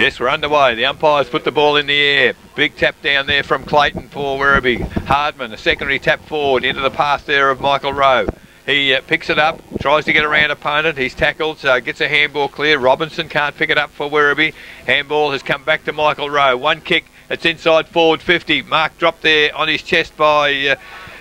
Yes, we're underway. The umpires put the ball in the air. Big tap down there from Clayton for Werribee. Hardman, a secondary tap forward into the path there of Michael Rowe. He picks it up, tries to get around opponent. He's tackled, so gets a handball clear. Robinson can't pick it up for Werribee. Handball has come back to Michael Rowe. One kick, it's inside forward 50. Mark dropped there on his chest by,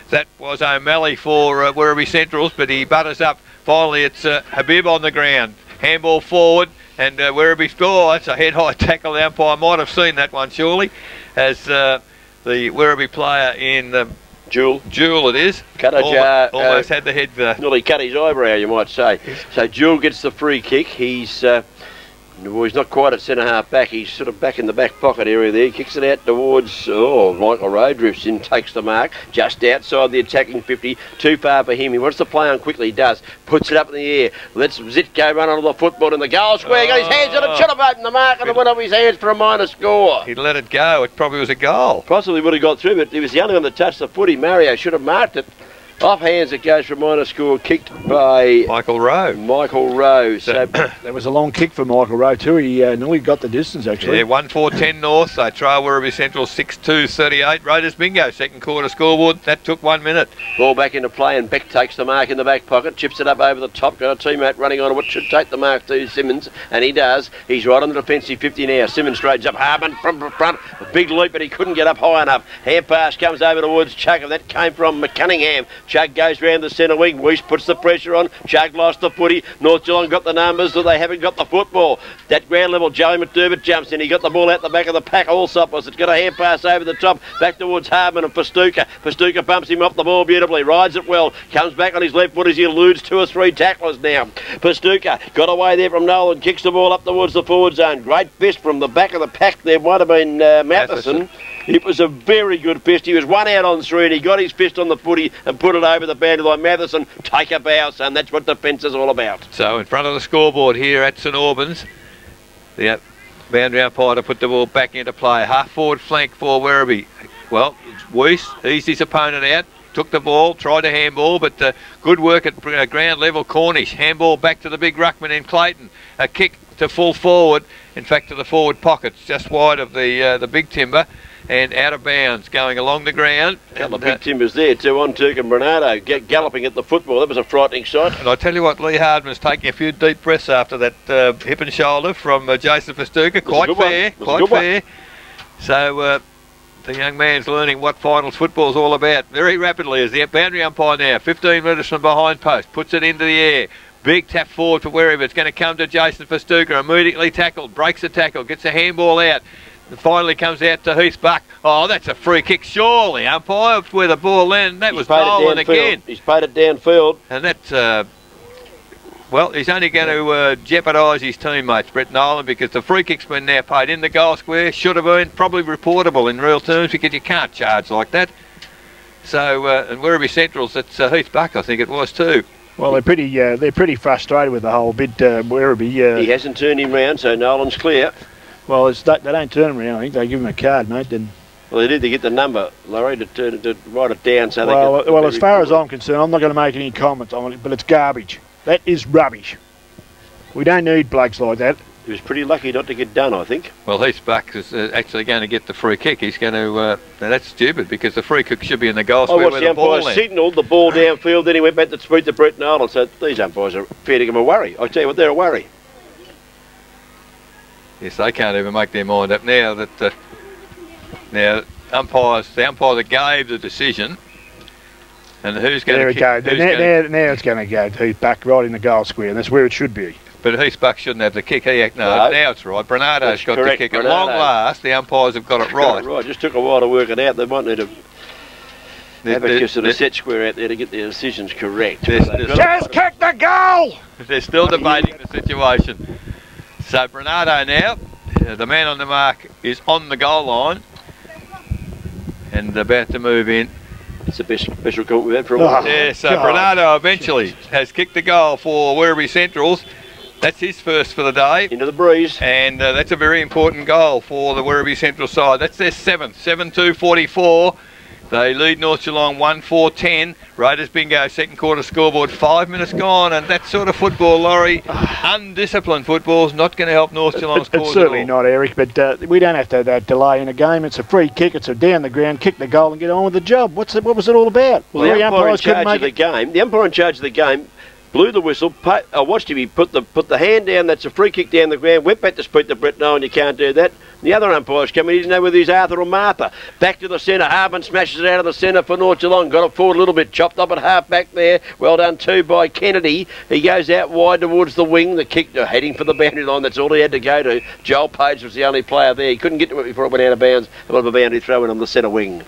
that was O'Malley for Werribee Centrals, but he butters up. Finally, it's Habib on the ground. Handball forward. And Werribee score. That's a head-high tackle. The umpire might have seen that one, surely, as the Werribee player in Jewel it is. Almost had the head. Nearly cut his eyebrow, you might say. So Jewel gets the free kick. He's not quite at centre half back. He's sort of back in the back pocket area there. He kicks it out towards, Michael Rowe drifts in, takes the mark, just outside the attacking 50, too far for him. He wants to play on quickly, he does. Puts it up in the air, lets Zitko run onto the football in the goal square, got his hands on it, should have opened the mark and it went off his hands for a minor score. He let it go, it probably was a goal. Possibly would have got through, but he was the only one that touched the footy. Mario should have marked it. Off hands it goes for a minor score, kicked by Michael Rowe. So that was a long kick for Michael Rowe too. He nearly got the distance actually. Yeah, 1-4-10 North. They trail Werribee Central 6-2-38. Raiders bingo, second quarter scoreboard. That took 1 minute. Ball back into play and Beck takes the mark in the back pocket, chips it up over the top. Got a teammate running on what should take the mark to Simmons, and he does. He's right on the defensive 50 now. Simmons straights up Harman from front. A big leap, but he couldn't get up high enough. Hand pass comes over towards Chuck, and that came from Cunningham. Chug goes round the centre wing. Weish puts the pressure on. Chug lost the footy. North Geelong got the numbers, but they haven't got the football. That ground level, Joey McDermott jumps in. He got the ball out the back of the pack. All opposite. Got a hand pass over the top. Back towards Hardman and Festuca. Festuca bumps him off the ball beautifully. Rides it well. Comes back on his left foot as he eludes 2 or 3 tacklers now. Festuca got away there from Nolan. Kicks the ball up towards the forward zone. Great fist from the back of the pack. There might have been Matheson. It was a very good fist. He was 1 out on 3 and he got his fist on the footy and put it over the boundary line. Matheson, take a bow, son. That's what defence is all about. So in front of the scoreboard here at St Albans, the boundary umpire to put the ball back into play. Half forward flank for Werribee. Well, Weiss eased his opponent out. Took the ball, tried a handball, but good work at ground level. Cornish, handball back to the big ruckman in Clayton. A kick to full forward, in fact to the forward pockets, just wide of the big timber. And out of bounds, going along the ground. A couple of big timbers there too, on Turk and Bernardo galloping at the football. That was a frightening sight. And I tell you what, Lee Hardman's taking a few deep breaths after that hip and shoulder from Jason Festuca. Quite fair. So the young man's learning what finals football is all about very rapidly as the boundary umpire now, 15 metres from behind post, puts it into the air. Big tap forward for Werribee. It's going to come to Jason Festuca. Immediately tackled, breaks the tackle, gets a handball out. And finally comes out to Heath Buck. Oh, that's a free kick, surely, umpire, where the ball landed. That was Nolan again. He's paid it downfield. And that's, well, he's only going to jeopardise his teammates, Brett Nolan, because the free kick's been now paid in the goal square. Should have been probably reportable in real terms because you can't charge like that. So, and Werribee Centrals, it's Heath Buck, I think it was too. Well, they're pretty frustrated with the whole bit. Werribee. He hasn't turned him round, so Nolan's clear. Well, they don't turn him around. I think they give him a card, mate. Then. Well, they did. They get the number, Laurie, to write it down. So well, as far as I'm concerned, I'm not going to make any comments on it, but it's garbage. That is rubbish. We don't need blokes like that. He was pretty lucky not to get done, I think. Well, Heath Buck is actually going to get the free kick. He's going to... now that's stupid because the free kick should be in the goal square where the ball umpire signalled the ball downfield, then he went back to speak to Brett Nolan. So these umpires are fair to give him a worry. I tell you what, they're a worry. Yes, they can't even make their mind up now that the umpire that gave the decision, and who's going to kick? Now it's going to go to Heath Buck right in the goal square, and that's where it should be. But Heath Buck shouldn't have the kick. Now it's right. Bernardo's got the kick. At long last, the umpires have got it right. Right, just took a while to work it out. They might need to have a sort of set square out there to get their decisions correct. Just kick the goal! They're still debating the situation. So Bernardo now, the man on the mark, is on the goal line and about to move in. It's the best special call we've had for a while. Yeah, so Bernardo eventually has kicked the goal for Werribee Centrals. That's his first for the day. Into the breeze. And that's a very important goal for the Werribee Central side. That's their 7th, 7-2-44. They lead North Geelong 1-4-10. Raiders bingo, second quarter scoreboard, 5 minutes gone, and that sort of football, Laurie, undisciplined football is not going to help North Geelong's cause. It's certainly not, Eric, but we don't have to have that delay in a game. It's a free kick, it's a down the ground, kick the goal and get on with the job. What was it all about? Well, the umpire in charge of the game, blew the whistle, watched him, he put the hand down, that's a free kick down the ground, went back to speak to Brett Nolan, you can't do that. The other umpires come in, he didn't know whether he's Arthur or Martha. Back to the centre, Harbin smashes it out of the centre for North Geelong, got it forward a little bit, chopped up at half back there, well done too by Kennedy. He goes out wide towards the wing, the kick, heading for the boundary line, that's all he had to go to. Joel Page was the only player there, he couldn't get to it before it went out of bounds, a bit of a boundary throw in on the centre wing.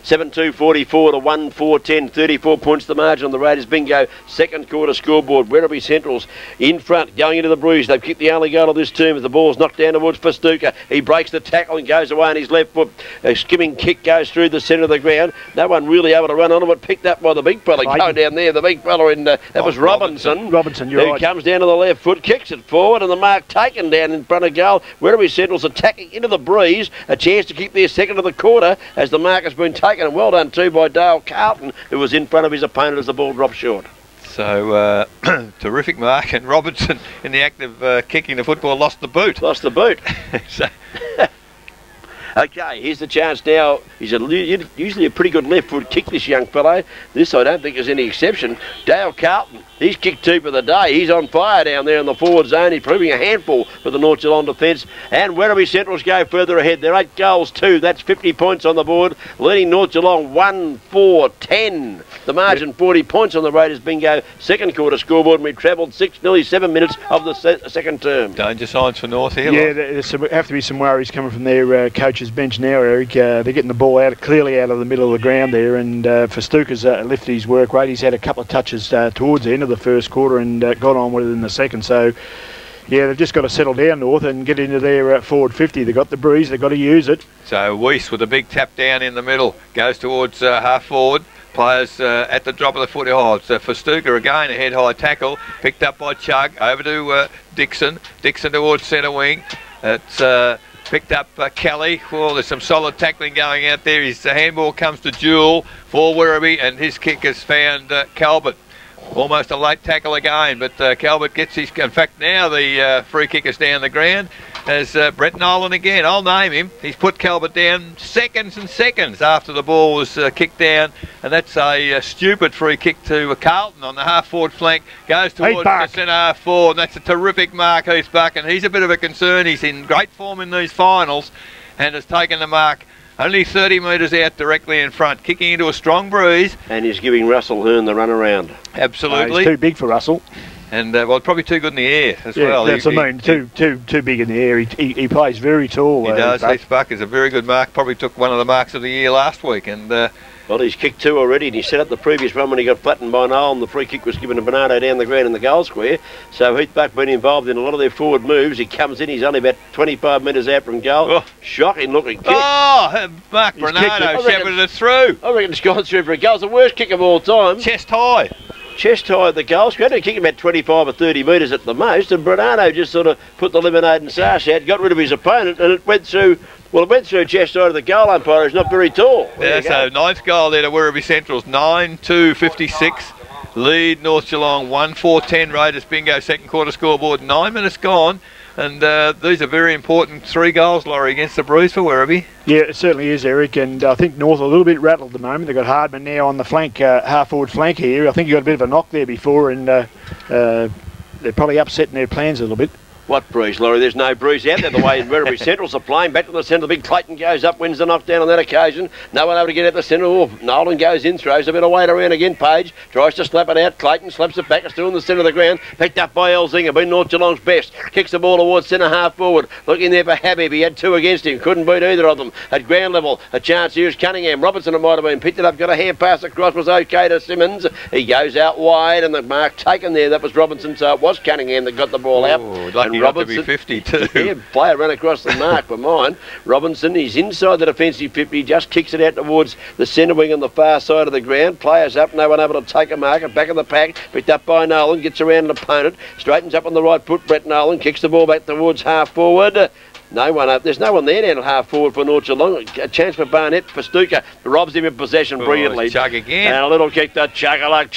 7-2-44 to 1-4-10, 34 points the margin on the Raiders bingo. Second quarter scoreboard. Werribee Central's in front, going into the breeze. They've kicked the only goal of this term as the ball's knocked down towards Festuca. He breaks the tackle and goes away on his left foot. A skimming kick goes through the centre of the ground. No one really able to run on him, but picked up by the big fella going down there. The big fella in that was Robinson. Robinson, you're right. Who comes down to the left foot, kicks it forward, and the mark taken down in front of goal. Werribee Central's attacking into the breeze. A chance to keep their second of the quarter as the mark has been taken. And well done too by Dale Carlton, who was in front of his opponent as the ball dropped short. So, terrific mark, and Robinson, in the act of kicking the football, lost the boot. Lost the boot. So okay, here's the chance now. He's usually a pretty good left foot kick, this young fellow. This I don't think is any exception. Dale Carlton, he's kicked two for the day. He's on fire down there in the forward zone. He's proving a handful for the North Geelong defence. And Werribee Centrals go further ahead. They're 8 goals, 2. That's 50 points on the board, leading North Geelong 1-4-10. The margin 40 points on the Raiders bingo. Second quarter scoreboard, and we travelled nearly 7 minutes of the second term. Danger signs for North here. Yeah, there have to be some worries coming from their coach's bench now, Eric. They're getting the ball clearly out of the middle of the ground there, and Festuca's lifted his work rate. He's had a couple of touches towards the end of the first quarter and got on with it in the second. So, yeah, they've just got to settle down, North, and get into their forward 50. They've got the breeze, they've got to use it. So Weiss with a big tap down in the middle, goes towards half forward. Players at the drop of the foot. Oh, it's Festuca again, a head high tackle, picked up by Chug, over to Dixon. Dixon towards centre wing. It's picked up Kelly. Well, there's some solid tackling going out there. His handball comes to Jewell for Werribee, and his kick has found Calvert. Almost a late tackle again, but Calvert gets his... In fact, now the free kick is down the ground as Brett Nolan again. I'll name him. He's put Calvert down seconds and seconds after the ball was kicked down, and that's a stupid free kick to Carlton on the half-forward flank. Goes towards the centre half-forward, and that's a terrific mark, Heath Buck, and he's a bit of a concern. He's in great form in these finals and has taken the mark only 30 metres out directly in front, kicking into a strong breeze. And he's giving Russell Hearn the run around. Absolutely. He's too big for Russell. And, well, probably too good in the air as well. That's what I mean, too big in the air. He plays very tall. He does. Heath Buck is a very good mark. Probably took one of the marks of the year last week. And well, he's kicked two already, and he set up the previous one when he got flattened by Noel. The free kick was given to Bernardo down the ground in the goal square. So Heath Buck been involved in a lot of their forward moves. He comes in, he's only about 25 metres out from goal. Oh. Shocking looking kick. Oh, Mark Bernardo shepherded it through. I reckon it's gone through for a goal. It's the worst kick of all time. Chest high. Chest high at the goal square. Had to kick him about 25 or 30 metres at the most, and Bernardo just sort of put the lemonade and sauce out, got rid of his opponent, and it went through. Well, it went through chest side of the goal umpire. He's not very tall. Yeah, so ninth goal there to Werribee Centrals, 9-2-56. Lead North Geelong, 1-4-10. Raiders bingo, second quarter scoreboard, 9 minutes gone. And these are very important 3 goals, Laurie, against the Breeze for Werribee. Yeah, it certainly is, Eric. And I think North are a little bit rattled at the moment. They've got Hardman now on the flank, half-forward flank here. I think he got a bit of a knock there before, and they're probably upsetting their plans a little bit. What breeze, Laurie? There's no breeze out there. The way Werribee Centrals are playing. Back to the centre. The big Clayton goes up, wins the knockdown on that occasion. No one able to get out the centre. Oh, Nolan goes in, throws a bit of weight around again. Page tries to slap it out. Clayton slaps it back. It's still in the centre of the ground. Picked up by Elzinger. Been North Geelong's best. Kicks the ball towards centre half forward. Looking there for Habib. He had 2 against him. Couldn't beat either of them. At ground level, a chance here is Cunningham. Robinson, it might have been. Picked it up. Got a hand pass across. Was okay to Simmons. He goes out wide, and the mark taken there. That was Robinson. So it was Cunningham that got the ball out. Lucky not to be 50. Yeah, player ran across the mark for mine. Robinson, he's inside the defensive 50, just kicks it out towards the centre wing on the far side of the ground. Players up, no one able to take a mark. Back of the pack, picked up by Nolan, gets around an opponent, straightens up on the right foot. Brett Nolan kicks the ball back towards half forward. No one up. There's no one there down at half forward for North Geelong. A chance for Barnett for Stuka. Robs him in possession brilliantly. Chug again. And a little kick to Chuggalug.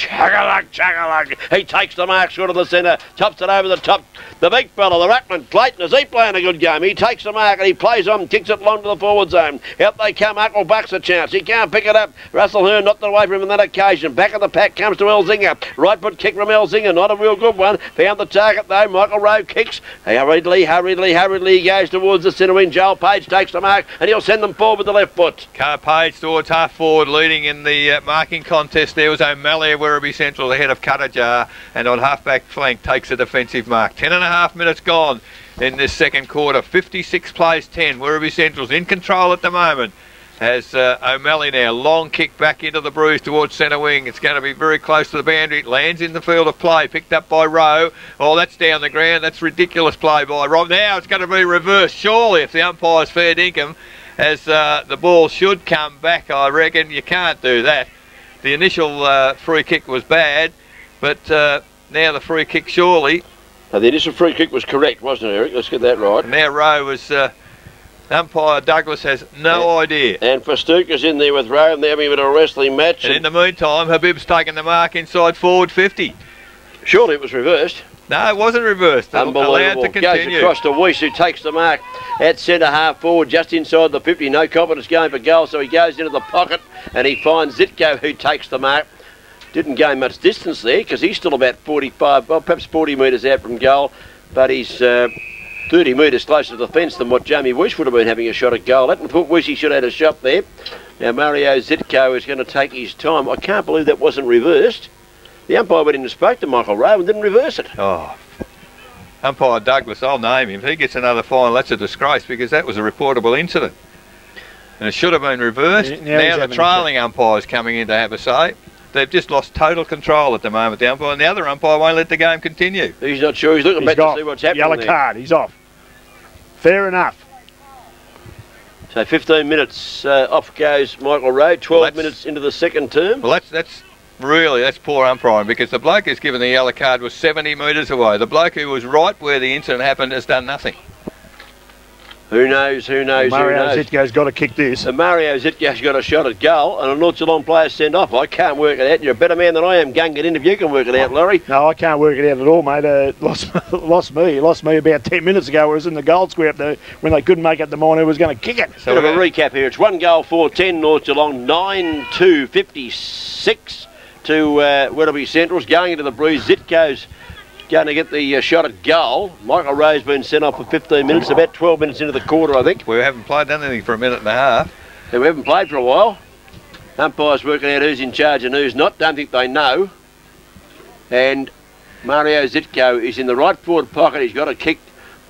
He takes the mark short of the centre. Tops it over the top. The big fella, the Ruckman, Clayton, is he playing a good game? He takes the mark and he plays on, kicks it long to the forward zone. Out they come. Huckle Buck's a chance. He can't pick it up. Russell Hearn knocked it away from him on that occasion. Back of the pack comes to Elzinga. Right foot kick from Elzinga. Not a real good one. Found the target though. Michael Rowe kicks. Hurriedly he goes towards the centre wing. Joel Page takes the mark and he'll send them forward with the left foot. Car Page towards half forward, leading in the marking contest. There was O'Malley of Werribee Central ahead of Cuttajar, and on half-back flank takes a defensive mark. 10.5 minutes gone in this second quarter. 56 plays 10. Werribee Central's in control at the moment. Has O'Malley now. Long kick back into the Bruce towards centre wing. It's going to be very close to the boundary. It lands in the field of play. Picked up by Rowe. Oh, that's down the ground. That's ridiculous play by Rob. Now it's going to be reversed. Surely, if the umpire's fair dinkum, as the ball should come back, I reckon. You can't do that. The initial free kick was bad, but now the free kick surely. Now, the initial free kick was correct, wasn't it, Eric? Let's get that right. Now Rowe was... umpire Douglas has no idea. And Festuca's in there with Rowe, and they're having a bit of a wrestling match. And in the meantime, Habib's taken the mark inside forward 50. Surely it was reversed. No, it wasn't reversed. Unbelievable. Allowed to continue. Goes across to Weiss, who takes the mark at centre half forward, just inside the 50. No confidence going for goal, so he goes into the pocket and he finds Zitko, who takes the mark. Didn't gain much distance there because he's still about 45, well, perhaps 40 metres out from goal, but he's 30 metres closer to the fence than what Jamie Weiss would have been having a shot at goal. That thought Weiss should have had a shot there. Now Mario Zitko is going to take his time. I can't believe that wasn't reversed. The umpire went in and spoke to Michael Rowe and didn't reverse it. Oh, umpire Douglas, I'll name him. If he gets another fine, that's a disgrace because that was a reportable incident. And it should have been reversed. Now the trailing umpire's coming in to have a say. They've just lost total control at the moment, the umpire, and the other umpire won't let the game continue. He's not sure. He's looking back to see what's happening. Yellow card. He's off. Fair enough. So 15 minutes off goes Michael Rowe. 12 minutes into the second term. Well, that's poor umpiring because the bloke who's given the yellow card was 70 metres away. The bloke who was right where the incident happened has done nothing. Who knows? Mario Zitko's got to kick this. And Mario Zitko's got a shot at goal, and a North Geelong player sent off. I can't work it out. You're a better man than I am, Gung. Get in if you can work it out, Laurie. No, I can't work it out at all, mate. Lost me about 10 minutes ago. I was in the goal square up there when they couldn't make up the mind who was going to kick it. So bit of a recap here. It's 1 goal for 10 North Geelong, 9-2, 56 to Werribee Central's going into the breeze. Zitko's going to get the shot at goal. Michael Rowe's been sent off for 15 minutes, about 12 minutes into the quarter, I think. We haven't done anything for a minute and a half. Yeah, we haven't played for a while. Umpire's working out who's in charge and who's not. Don't think they know. And Mario Zitko is in the right forward pocket. He's got a kick.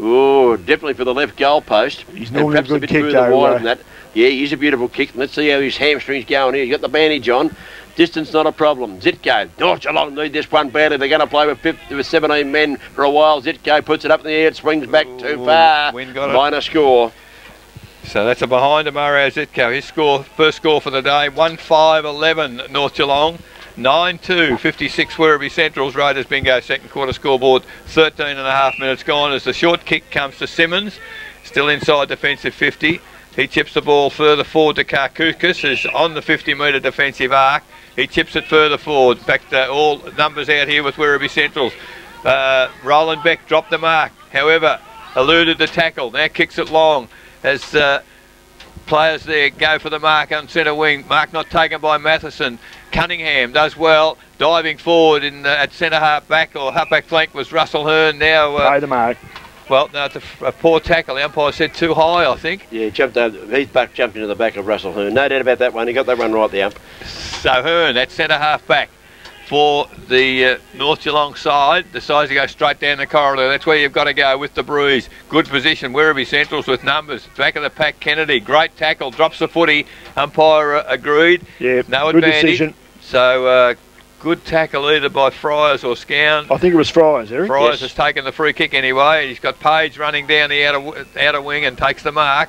Oh, definitely for the left goal post. He's normally a good kick, though. Wider than that. Yeah, he's a beautiful kick. Let's see how his hamstrings going here. He's got the bandage on. Distance not a problem. Zitko, North Geelong need this one badly. They're going to play with 17 men for a while. Zitko puts it up in the air. It swings back too far. Minor score. So that's a behind to Mario Zitko. His first score for the day, 1-5-11 North Geelong. 9-2, 56 Werribee Central's Raiders bingo second quarter scoreboard. 13.5 minutes gone as the short kick comes to Simmons. Still inside defensive 50. He chips the ball further forward to Karkoukas, who's on the 50-metre defensive arc. He chips it further forward. In fact, all numbers out here with Werribee Central's. Roland Beck dropped the mark. However, eluded the tackle. Now kicks it long as players there go for the mark on centre wing. Mark not taken by Matheson. Cunningham does well. Diving forward at centre half back or half back flank was Russell Hearn. Now play the mark. Well, no, it's a poor tackle. The umpire said too high, I think. Yeah, jumped into the back of Russell Hearn. No doubt about that one. He got that one right, the ump. So Hearn, that centre half back for the North Geelong side, decides to go straight down the corridor. That's where you've got to go with the breeze. Good position. Werribee Central's with numbers. Back of the pack, Kennedy. Great tackle. Drops the footy. Umpire agreed. Yeah, no good advantage. Decision. So good tackle either by Fryers or Scown. I think it was Fryers, Eric. Fryers has taken the free kick anyway. He's got Page running down the outer wing and takes the mark.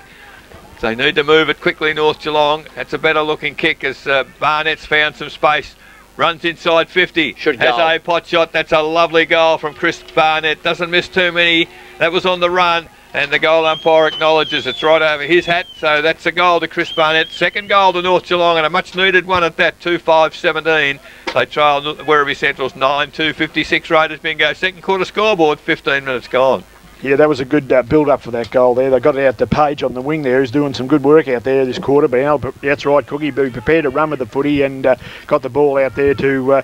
So they need to move it quickly, North Geelong. That's a better looking kick as Barnett's found some space. Runs inside 50. Has a pot shot. That's a lovely goal from Chris Barnett. Doesn't miss too many. That was on the run. And the goal umpire acknowledges it's right over his hat, so that's a goal to Chris Barnett. Second goal to North Geelong, and a much needed one at that, 2-5-17. They trail Werribee Central's 9-2, 56 Raiders bingo. Second quarter scoreboard, 15 minutes gone. Yeah, that was a good build-up for that goal there. They got it out to Page on the wing there, who's doing some good work out there this quarter. But that's right, Cookie, be prepared to run with the footy and got the ball out there to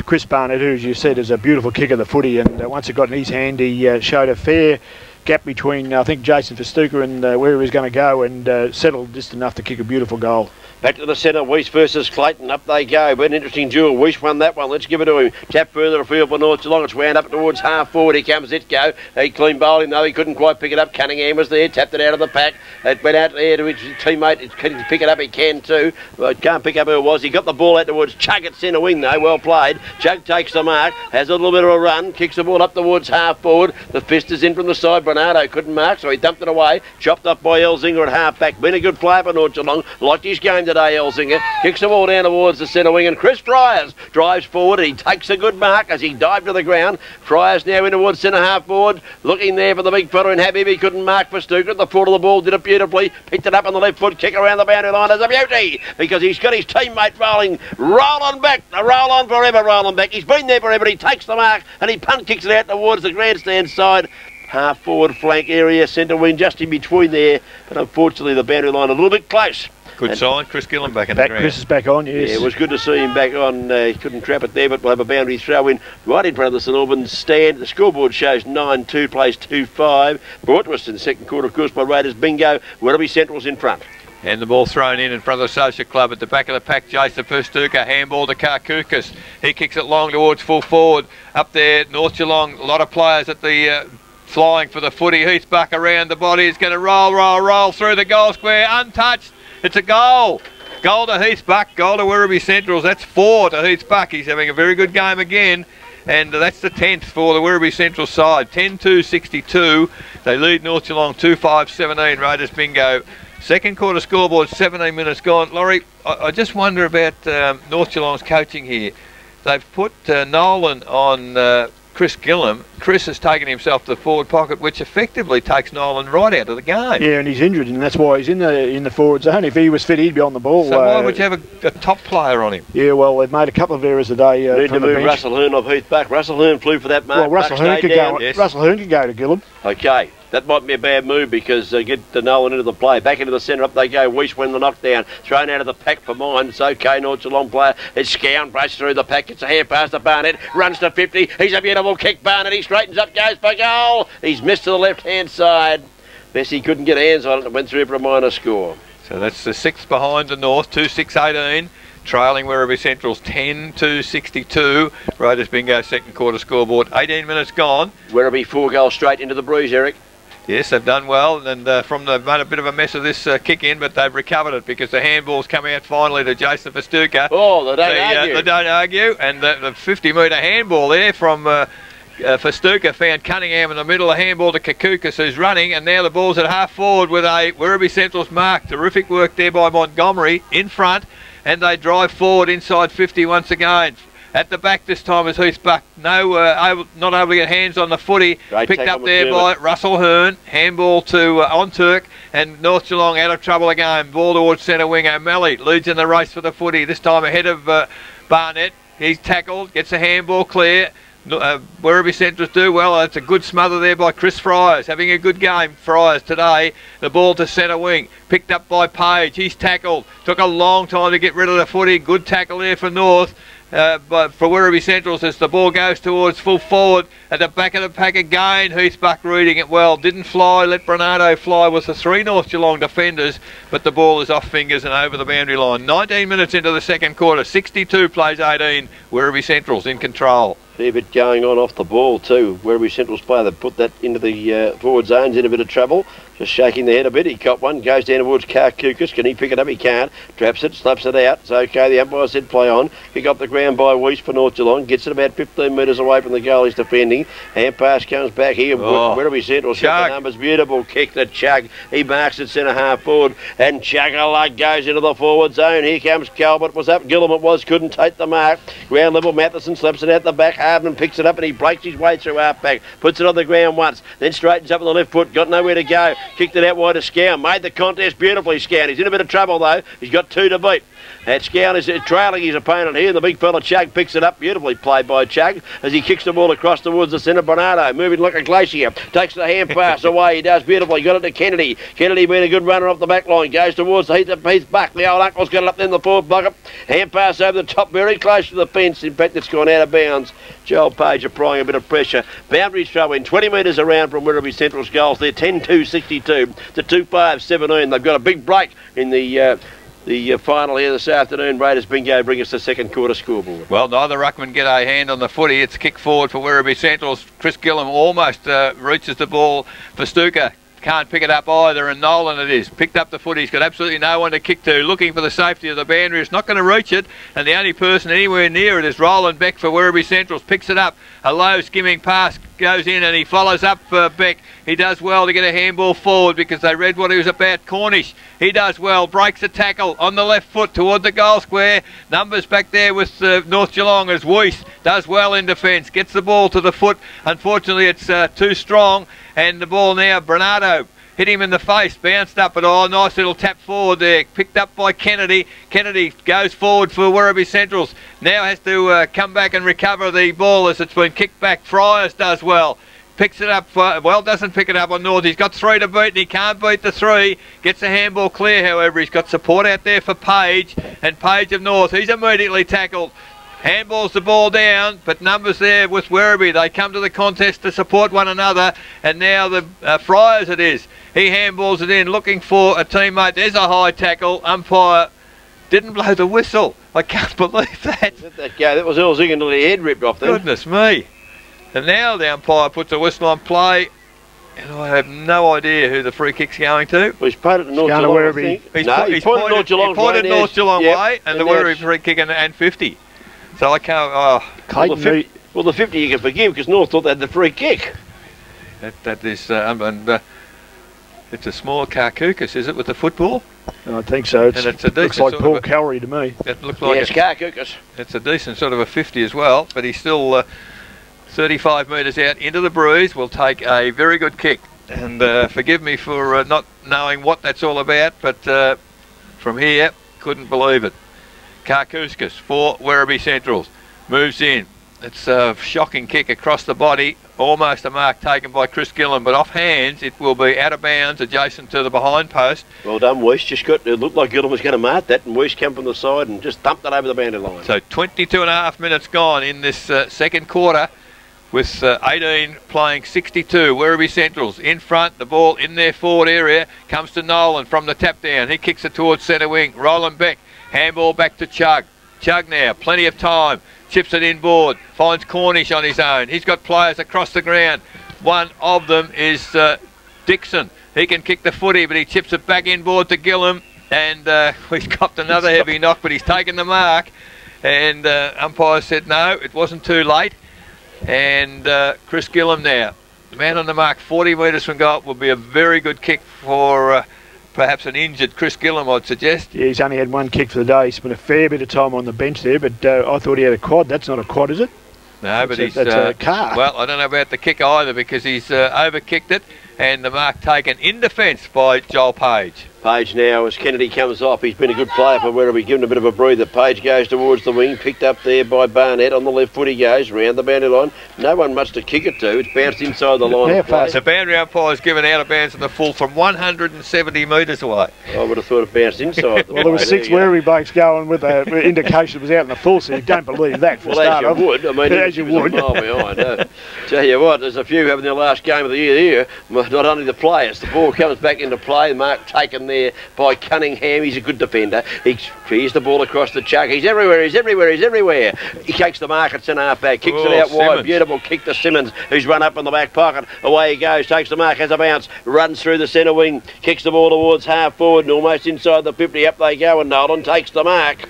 Chris Barnett, who, as you said, is a beautiful kick of the footy. And once it got in his hand, he showed a fair gap between, I think, Jason Festuca and where he was going to go, and settled just enough to kick a beautiful goal. Back to the centre, Weiss versus Clayton. Up they go. But an interesting duel. Weiss won that one. Let's give it to him. Tap further afield for North Geelong. It's wound up towards half forward. Here comes Itko. He clean bowled him, though. He couldn't quite pick it up. Cunningham was there. Tapped it out of the pack. It went out there to his teammate. Can he pick it up? He can too. But can't pick up who it was. He got the ball out towards Chug at centre wing, though. Well played. Chug takes the mark. Has a little bit of a run. Kicks the ball up towards half forward. The fist is in from the side. Bernardo couldn't mark, so he dumped it away. Chopped up by Elzinger at half back. Been a good player for North Geelong. Liked his game today, Elzinger. Kicks the ball down towards the centre wing, and Chris Fryers drives forward. He takes a good mark as he dived to the ground. Fryers now in towards centre half forward, looking there for the big fella in Habib. He couldn't mark for Stuker at the foot of the ball. Did it beautifully. Picked it up on the left foot. Kick around the boundary line as a beauty, because he's got his teammate rolling. Rolling back. Roll on forever, rolling back. He's been there forever. He takes the mark and he punt kicks it out towards the grandstand side. Half forward flank area, centre wing just in between there, but unfortunately the boundary line a little bit close. Good sign, Chris Gillam back in the ground. Chris is back on, yes. Yeah, it was good to see him back on. He couldn't trap it there, but we'll have a boundary throw in right in front of the St Albans stand. The scoreboard shows 9-2, plays 2-5. Brought to us in the second quarter, of course, by Raiders bingo. Werribee Central's in front. And the ball thrown in front of the Social Club at the back of the pack. Jason Festuca, handball to Karkoukas. He kicks it long towards full forward. Up there, North Geelong, a lot of players at the flying for the footy. Heath Buck around the body. He's going to roll through the goal square, untouched. It's a goal. Goal to Heath Buck, goal to Werribee Centrals. That's 4 to Heath Buck. He's having a very good game again. And that's the 10th for the Werribee Central side. 10-2-62. They lead North Geelong 2-5-17. Raiders bingo. Second quarter scoreboard, 17 minutes gone. Laurie, I just wonder about North Geelong's coaching here. They've put Nolan on Chris Gillam. Chris has taken himself to the forward pocket, which effectively takes Nolan right out of the game. Yeah, and he's injured, and that's why he's in the forward zone. If he was fit, he'd be on the ball. So why would you have a top player on him? Yeah, well, they've made a couple of errors today. Need to move Russell Hearn off Heath Buck. Russell Hearn flew for that mark. Well, Russell Hearn could go. Yes. Russell Hearn could go to Gillam. Okay. That might be a bad move because get the Nolan into the play. Back into the centre, up they go. Weiss win the knockdown. Thrown out of the pack for mine. It's okay, North Geelong player. It's Scown, brushes through the pack. Gets a hand pass to Barnett. Runs to 50. He's a beautiful kick, Barnett. He straightens up, goes for goal. He's missed to the left-hand side. Bessie couldn't get hands on it and went through for a minor score. So that's the 6th behind the North, 2-6-18. Trailing Werribee Central's 10-62. Raiders bingo second quarter scoreboard, 18 minutes gone. Werribee 4 goals straight into the breeze, Eric. Yes, they've done well, and they've made a bit of a mess of this kick in, but they've recovered it because the handball's come out finally to Jason Festuca. Oh, they don't argue. They don't argue, and the 50-metre handball there from Festuca found Cunningham in the middle, a handball to Karkoukas who's running, and now the ball's at half forward with a Werribee Central's mark. Terrific work there by Montgomery in front, and they drive forward inside 50 once again. At the back this time is Heath Buck. Not able to get hands on the footy. Great Picked up there by Russell Hearn. Handball to Onturk, and North Geelong out of trouble again. Ball towards centre wing. O'Malley leads in the race for the footy. This time ahead of Barnett. He's tackled. Gets a handball clear. Werribee Centrals do well. It's a good smother there by Chris Fryers. Having a good game, Fryers today. The ball to centre wing. Picked up by Page. He's tackled. Took a long time to get rid of the footy. Good tackle there for North. But for Werribee Centrals, as the ball goes towards full forward, at the back of the pack again, Heath Buck reading it well. Didn't fly, let Bernardo fly with the 3 North Geelong defenders, but the ball is off fingers and over the boundary line. 19 minutes into the second quarter, 62 plays 18, Werribee Centrals in control. Fair bit going on off the ball too. Werribee Central's player that put that into the forward zone's in a bit of trouble. Just shaking the head a bit. He caught one, goes down towards Carcucus. Can he pick it up? He can't. Traps it, slaps it out. It's okay. The umpire said play on. Kick up the ground by Weiss for North Geelong. Gets it about 15 metres away from the goal he's defending. Hand pass comes back here. Werribee Central set the numbers. Beautiful kick to Chug. He marks it centre half forward. And Chuggalug goes into the forward zone. Here comes Calvert. Was up. Gillum it was. Couldn't take the mark. Ground level. Matheson slaps it out the back. Hardman picks it up and he breaks his way through half back. Puts it on the ground once. Then straightens up with the left foot. Got nowhere to go. Kicked it out wide to Scown. Made the contest beautifully, Scown. He's in a bit of trouble though. He's got 2 to beat. That Scown is trailing his opponent here. The big fella Chug picks it up. Beautifully played by Chug as he kicks the ball across towards the centre. Bernardo moving like a glacier. Takes the hand pass away. He does beautifully. Got it to Kennedy. Kennedy being a good runner off the back line. Goes towards the Heath Buck. The old uncle's got it up in the forward bucket. Hand pass over the top. Very close to the fence. In fact, it's gone out of bounds. Joel Page applying a bit of pressure. Boundary throw in 20 metres around from Werribee Central's goals. They're 10-2-62 to 2-5-17. They've got a big break in the final here this afternoon. Raiders bingo bring us the second quarter scoreboard. Well, neither ruckman get a hand on the footy. It's kick forward for Werribee Central's. Chris Gillum almost reaches the ball for Stuka. Can't pick it up either, and Nolan it is. Picked up the footy. He's got absolutely no one to kick to. Looking for the safety of the boundary. It's not going to reach it, and the only person anywhere near it is Roland Beck for Werribee Centrals. Picks it up. A low skimming pass goes in, and he follows up for Beck. He does well to get a handball forward because they read what he was about. Cornish, he does well. Breaks a tackle on the left foot toward the goal square. Numbers back there with North Geelong as Weiss does well in defence. Gets the ball to the foot. Unfortunately, it's too strong. And the ball now, Bernardo hit him in the face, bounced up at all. Nice little tap forward there, picked up by Kennedy. Kennedy goes forward for Werribee Centrals. Now has to come back and recover the ball as it's been kicked back. Fryers does well. Picks it up, doesn't pick it up on North. He's got 3 to beat and he can't beat the 3. Gets the handball clear, however. He's got support out there for Page, and Page of North. He's immediately tackled. Handballs the ball down, but numbers there with Werribee. They come to the contest to support one another, and now the Fryers it is. He handballs it in, looking for a teammate. There's a high tackle. Umpire didn't blow the whistle. I can't believe that. That go. That was Elzing until the head ripped off there. Goodness me. And now the umpire puts a whistle on play, and I have no idea who the free kick's going to. Well, he's pointed at North Geelong, I think. He's pointed North Geelong way. He pointed North Geelong way, and the Werribee free kick and 50. So I can't. Well, the 50 you can forgive because North thought they had the free kick. That is, it's a small Carcucus, is it, with the football? I think so. It's a decent looks like Paul Cowrie to me. It looks like it's Carcucus. It's a decent sort of a 50 as well, but he's still 35 metres out into the breeze. Will take a very good kick, and forgive me for not knowing what that's all about, but from here, couldn't believe it. Carcucus for Werribee Centrals. Moves in. It's a shocking kick across the body. Almost a mark taken by Chris Gillum, but off hands it will be out of bounds adjacent to the behind post. Well done, Weiss. It looked like Gillum was going to mark that, and Weiss came from the side and just thumped it over the boundary line. So 22.5 minutes gone in this second quarter, with 18 playing 62. Werribee Centrals in front, the ball in their forward area, comes to Nolan from the tap down. He kicks it towards centre wing. Roland Beck, handball back to Chug. Chug now, plenty of time, chips it inboard, finds Cornish on his own. He's got players across the ground. One of them is Dixon. He can kick the footy, but he chips it back inboard to Gillum, and he's copped another heavy knock, but he's taken the mark, and umpire said no, it wasn't too late. And Chris Gillum now, the man on the mark, 40 metres from goal, will be a very good kick for perhaps an injured Chris Gillum, I'd suggest. Yeah, he's only had 1 kick for the day. He spent a fair bit of time on the bench there, but I thought he had a quad. That's not a quad, is it? No, but that's a car. Well, I don't know about the kick either, because he's over-kicked it, and the mark taken in defence by Joel Page. Page now, as Kennedy comes off, he's been a good player for Werribee, given a bit of a breather. Page goes towards the wing, picked up there by Barnett. On the left foot he goes, round the boundary line. No one much to kick it to. It's bounced inside the line. The boundary umpire has given out of bounds in the full from 170 metres away. I would have thought it bounced inside. Well, there were 6 Werribee blokes going with an indication it was out in the full, so you don't believe that for start as you would. I mean, as you would. A mile behind. Tell you what, there's a few having their last game of the year here. Not only the players, the ball comes back into play, the mark taken there. there by Cunningham. He's a good defender. Here's the ball across the chuck. He's everywhere. He's everywhere. He takes the mark at centre half back. Kicks it out wide. Simmons. Beautiful kick to Simmons, who's run up in the back pocket. Away he goes. Takes the mark. Has a bounce. Runs through the centre wing. Kicks the ball towards half forward and almost inside the 50. Up they go, and Nolan takes the mark.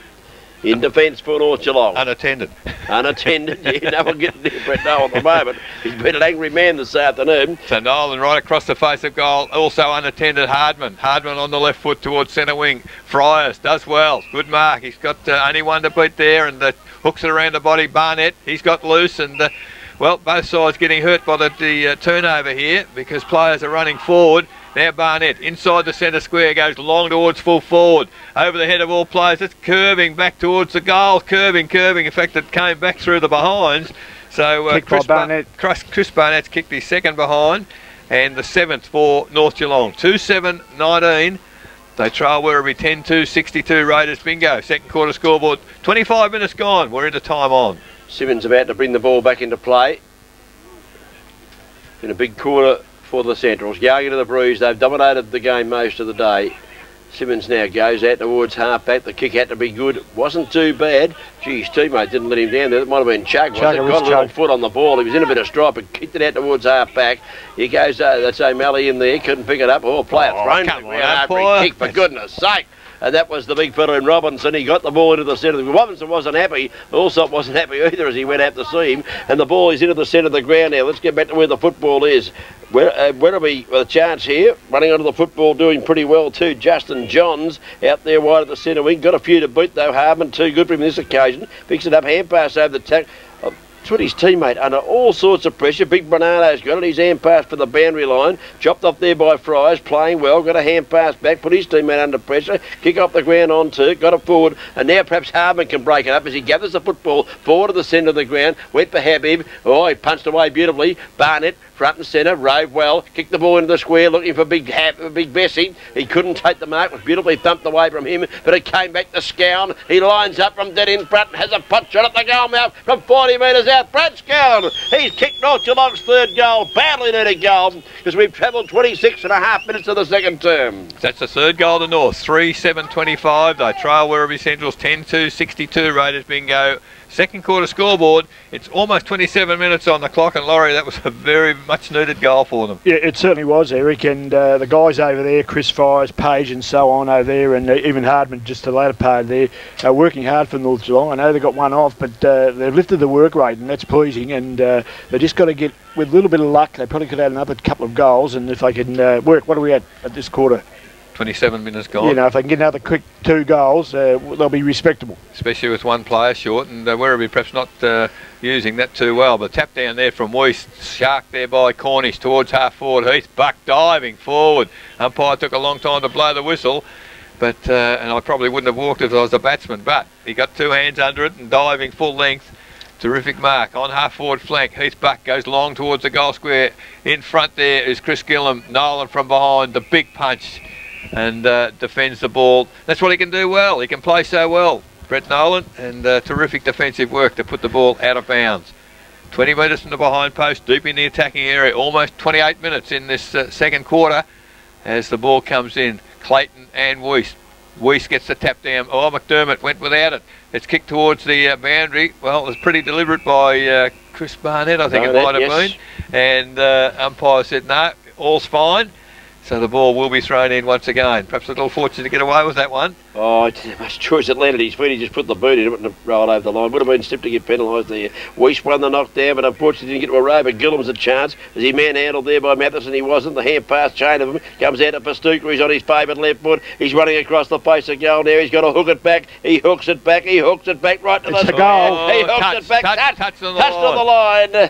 In defence for North Geelong. Unattended. Unattended. Yeah, no one getting near Brett Nolan at the moment. He's been an angry man this afternoon. So Nolan right across the face of goal. Also unattended Hardman. Hardman on the left foot towards centre wing. Friars does well. Good mark. He's got only one to beat there, and hooks it around the body. Barnett, he's got loose, and well, both sides getting hurt by the turnover here because players are running forward. Now Barnett inside the centre square, goes long towards full forward, over the head of all players. It's curving back towards the goal, curving. In fact, it came back through the behinds. So Chris Barnett's kicked his second behind, and the 7th for North Geelong. 2-7-19. They trail Werribee 10-2-62. Raiders bingo. Second quarter scoreboard. 25 minutes gone. We're into time on. Simmons about to bring the ball back into play. In a big quarter for the Centrals. Going into the breeze. They've dominated the game most of the day. Simmons now goes out towards half back. The kick had to be good. Wasn't too bad. Gee, his teammate didn't let him down there. It might have been Chug. Got a little foot on the ball. He was in a bit of stripe and kicked it out towards half back. He goes, that's O'Malley in there. Couldn't pick it up. Oh, player thrown to the ground after he kicked, for goodness sake. And that was the big fella in Robinson. He got the ball into the centre. Robinson wasn't happy. Allsop wasn't happy either as he went out to see him. And the ball is into the centre of the ground now. Let's get back to where the football is. Werribee with a chance here. Running onto the football, doing pretty well too. Justin Johns out there wide at the centre wing. Got a few to beat though. Hardman too good for him this occasion. Picks it up. Hand pass over the tack. Put his teammate under all sorts of pressure. Big Bernardo's got it. His hand pass for the boundary line. Chopped off there by Fries. Playing well. Got a hand pass back. Put his teammate under pressure. Kick off the ground on two. Got it forward. And now perhaps Hardman can break it up as he gathers the football forward to the centre of the ground. Went for Habib. Oh, he punched away beautifully. Barnett front and centre. Rove well. Kicked the ball into the square looking for Big Bessie. He couldn't take the mark. It was beautifully thumped away from him. But it came back to Scown. He lines up from dead in front. Has a pot shot at the goal mouth from 40 metres out. Brad Scown. He's kicked North Geelong's third goal. Badly needed goal because we've travelled 26.5 minutes of the second term. That's the third goal to North. 3-7-25. They trail Werribee Centrals 10-2-62. Raiders bingo. Second quarter scoreboard. It's almost 27 minutes on the clock, and Laurie, that was a very much needed goal for them. Yeah, it certainly was, Eric, and the guys over there, Chris Fires, Page and so on over there, and even Hardman just the latter part there, are working hard for North Geelong. I know they got one off, but they've lifted the work rate, and that's pleasing, and they just got to get, with a little bit of luck, they probably could add another couple of goals, and if they can work, what are we at this quarter? 27 minutes gone. You know, if they can get another quick 2 goals, they'll be respectable. Especially with one player short, and Werribee perhaps not using that too well. But tap down there from Weiss, shark there by Cornish towards half forward. Heath Buck diving forward. Umpire took a long time to blow the whistle, but and I probably wouldn't have walked if I was a batsman, but he got 2 hands under it and diving full length. Terrific mark on half forward flank. Heath Buck goes long towards the goal square. In front there is Chris Gillam. Nolan from behind, the big punch, and defends the ball. That's what he can do well. He can play so well, Brett Nolan, and terrific defensive work to put the ball out of bounds. 20 metres from the behind post, deep in the attacking area. Almost 28 minutes in this second quarter as the ball comes in. Clayton and Weiss. Weiss gets the tap down. Oh, McDermott went without it. It's kicked towards the boundary. Well, it was pretty deliberate by Chris Barnett, I think it might have been. And umpire said, no, all's fine. So the ball will be thrown in once again. Perhaps a little fortunate to get away with that one. Oh, it didn't have much choice. It landed his feet. He just put the boot in. It wouldn't have rolled over the line. Would have been stiff to get penalised there. Weiss won the knockdown, but unfortunately didn't get to a row. But Gillam's a chance. As he manhandled there by Matheson, he wasn't. The hand pass chain of him comes out of Pastuka. He's on his favoured left foot. He's running across the face of goal now. He's got to hook it back. He hooks it back. He hooks it back right to the goal. He hooks it back. Touched on the line.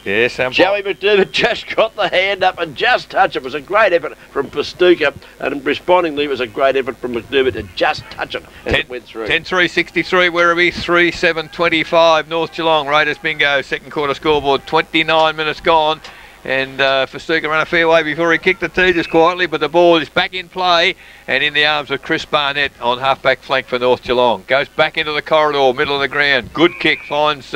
Yes, Joey McDermott just got the hand up and just touched it. It was a great effort from Pastuka, and respondingly it was a great effort from McDermott to just touch it as it went through. 10-3-63 Werribee, 3-7-25 North Geelong. Raiders bingo, second quarter scoreboard, 29 minutes gone. And Pastuka ran a fair way before he kicked the tee just quietly, but the ball is back in play and in the arms of Chris Barnett on half-back flank for North Geelong. Goes back into the corridor, middle of the ground. Good kick, finds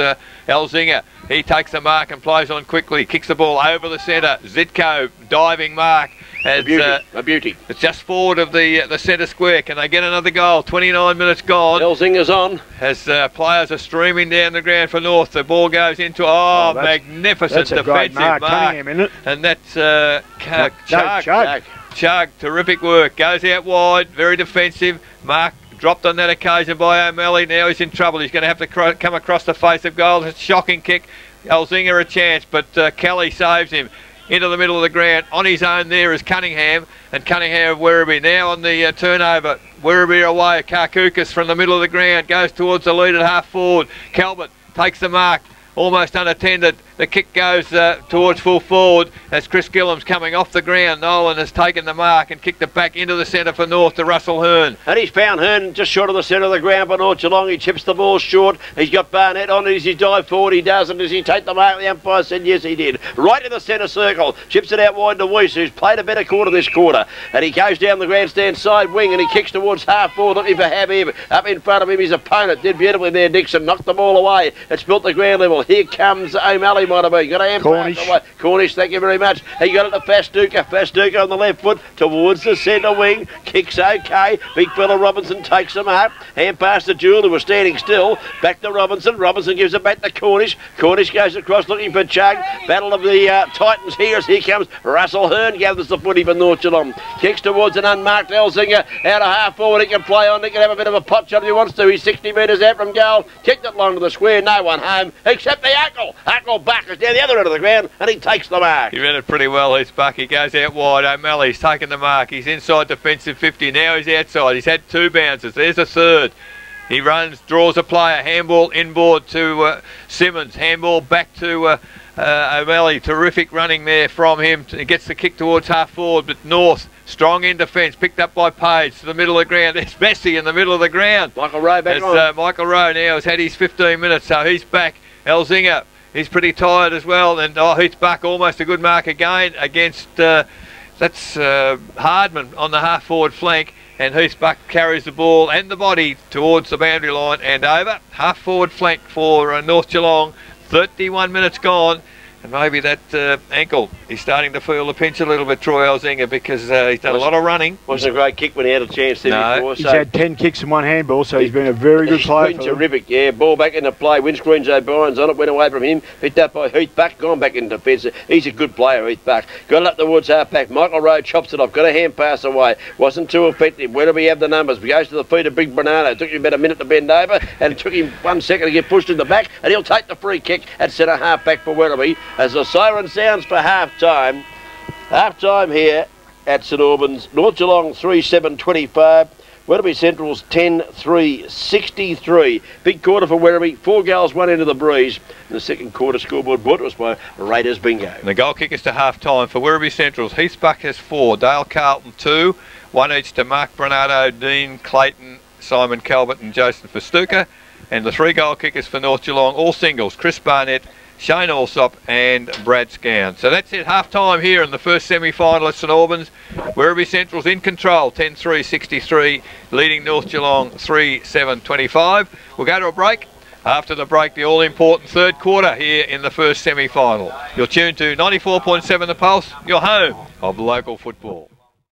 Elzinger. He takes the mark and plays on quickly. Kicks the ball over the centre. Zitko diving mark. A beauty. It's just forward of the centre square. Can they get another goal? 29 minutes gone. Elzinger's on. As players are streaming down the ground for North, the ball goes into magnificent defensive mark. Cunningham, isn't it? And that's Chug, terrific work. Goes out wide, very defensive. Mark dropped on that occasion by O'Malley. Now he's in trouble. He's going to have to come across the face of goal. It's a shocking kick. Elzinger a chance, but Kelly saves him. Into the middle of the ground. On his own there is Cunningham, and Cunningham of Werribee. Now on the turnover, Werribee away. Karkoukas from the middle of the ground goes towards the lead at half forward. Calvert takes the mark, almost unattended. The kick goes towards full forward as Chris Gillam's coming off the ground. Nolan has taken the mark and kicked it back into the centre for North to Russell Hearn. And he's found Hearn just short of the centre of the ground for North Geelong. He chips the ball short. He's got Barnett on. Does he dive forward? He doesn't. Does he take the mark? The umpire said yes, he did. Right in the centre circle. Chips it out wide to Weiss, who's played a better quarter this quarter. And he goes down the grandstand side wing and he kicks towards half forward, looking for Habib. Up in front of him, his opponent. Did beautifully there, Dixon. Knocked the ball away. It's built the ground level. Here comes O'Malley, might have been. Got a Cornish, thank you very much. He got it to Fastuca on the left foot towards the centre wing. Kicks okay. Big fella Robinson takes him up. Hand pass to Jewell, who was standing still. Back to Robinson. Robinson gives it back to Cornish. Cornish goes across looking for Chug. Battle of the Titans here as here comes Russell Hearn. Gathers the footy for North Geelong. Kicks towards an unmarked Elzinger. Out of half forward. He can play on. He can have a bit of a pot shot if he wants to. He's 60 metres out from goal. Kicked it long to the square. No one home except the Ackle. Ackle back is down the other end of the ground and he takes the mark. He read it pretty well, he's back. He goes out wide. O'Malley's taken the mark. He's inside defensive 50. Now he's outside. He's had two bounces. There's a third. He runs, draws a player. Handball inboard to Simmons. Handball back to O'Malley. Terrific running there from him. He gets the kick towards half forward, but North strong in defence. Picked up by Page to the middle of the ground. There's Messi in the middle of the ground. Michael Rowe back on. Michael Rowe now has had his 15 minutes, so he's back. Elzinger. He's pretty tired as well, and he's back. Almost a good mark again against Hardman on the half-forward flank, and Heathbuck carries the ball and the body towards the boundary line and over. Half-forward flank for North Geelong. 31 minutes gone, and maybe that ankle, he's starting to feel the pinch a little bit, Troy Elzinger, because he's done a lot of running. Wasn't a great kick when he had a chance there before. He's had 10 kicks and one handball, so he's been a very good player. He's been terrific, yeah. Ball back into play. Windscreens O'Brien's on it, went away from him. Picked up by Heathbuck, gone back into defence. He's a good player, Heathbuck. Got it up towards half-back. Michael Rowe chops it off. Got a hand pass away. Wasn't too effective. Where do we have the numbers? He goes to the feet of Big Bernardo. Took him about a minute to bend over, and it took him 1 second to get pushed in the back, and he'll take the free kick at centre half-back for Werribee as the siren sounds for half-time. Half-time here at St Albans. North Geelong 3-7-25. Werribee Central's 10-3-63. Big quarter for Werribee. 4 goals, 1 into the breeze. And the second quarter scoreboard brought to us by Raiders Bingo. And the goal kickers to half-time for Werribee Central's. Heathbuck has 4. Dale Carlton 2. 1 each to Mark Bernardo, Dean Clayton, Simon Calvert and Jason Fastuca. And the 3 goal kickers for North Geelong, all singles. Chris Barnett, Shane Allsop and Brad Scown. So that's it, half-time here in the first semi-final at St Albans. Werribee Central's in control, 10-3-63, leading North Geelong 3-7-25. We'll go to a break. After the break, the all-important third quarter here in the first semi-final. You're tuned to 94.7 The Pulse, your home of local football.